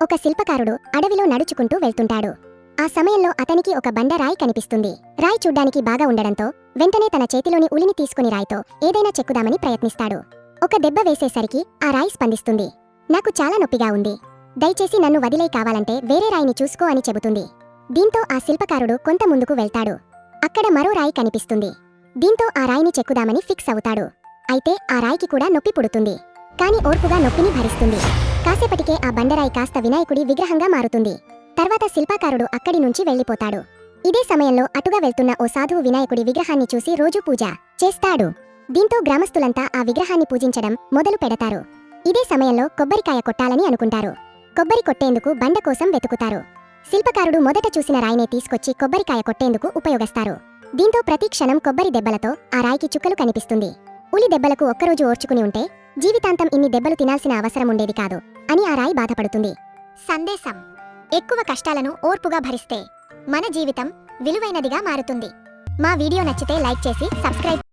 ఒక శిల్పకారుడు అడవిలో నడుచుకుంటూ వెళ్తుంటాడు. ఆ సమయంలో అతనికి ఒక బండరాయి కనిపిస్తుంది. రాయి చూడ్డానికి బాగా ఉండడంతో వెంటనే తన చేతిలోని ఉలిని తీసుకుని రాయితో ఏదైనా చెక్కుదామని ప్రయత్నిస్తాడు. ఒక దెబ్బ వేసేసరికి ఆ రాయి స్పందిస్తుంది. నాకు చాలా నొప్పిగా ఉంది. దయచేసి నన్ను వదిలేయ్, కావాలంటే వేరే రాయిని చూసుకో అని చెబుతుంది. దీంతో ఆ శిల్పకారుడు కొంత ముందుకు వెళ్తాడు. అక్కడ మరో రాయి కనిపిస్తుంది. దీంతో ఆ రాయిని చెక్కుదామని ఫిక్స్ అవుతాడు. అయితే ఆ రాయికి కూడా నొప్పి పుడుతుంది. కాని ఓర్పుగా నొప్పిని భరిస్తుంది. కాసేపటికే ఆ బండరాయి కాస్త వినాయకుడి విగ్రహంగా మారుతుంది. తర్వాత శిల్పకారుడు అక్కడి నుంచి వెళ్లిపోతాడు. ఇదే సమయంలో అటుగా వెళ్తున్న ఓ సాధువు వినాయకుడి విగ్రహాన్ని చూసి రోజూ పూజ చేస్తాడు. దీంతో గ్రామస్తులంతా ఆ విగ్రహాన్ని పూజించడం మొదలు పెడతారు. ఇదే సమయంలో కొబ్బరికాయ కొట్టాలని అనుకుంటారు. కొబ్బరి కొట్టేందుకు బండ కోసం వెతుకుతారు. శిల్పకారుడు మొదట చూసిన రాయినే తీసుకొచ్చి కొబ్బరికాయ కొట్టేందుకు ఉపయోగిస్తారు. దీంతో ప్రతి క్షణం కొబ్బరి దెబ్బలతో ఆ రాయికి చుక్కలు కనిపిస్తుంది. ఉలి దెబ్బలకు ఒక్కరోజు ఓర్చుకుని ఉంటే జీవితాంతం ఇన్ని దెబ్బలు తినాల్సిన అవసరం ఉండేది కాదు అని ఆ రాయి బాధపడుతుంది. సందేశం: ఎక్కువ కష్టాలను ఓర్పుగా భరిస్తే మన జీవితం విలువైనదిగా మారుతుంది. మా వీడియో నచ్చితే లైక్ చేసి సబ్స్క్రైబ్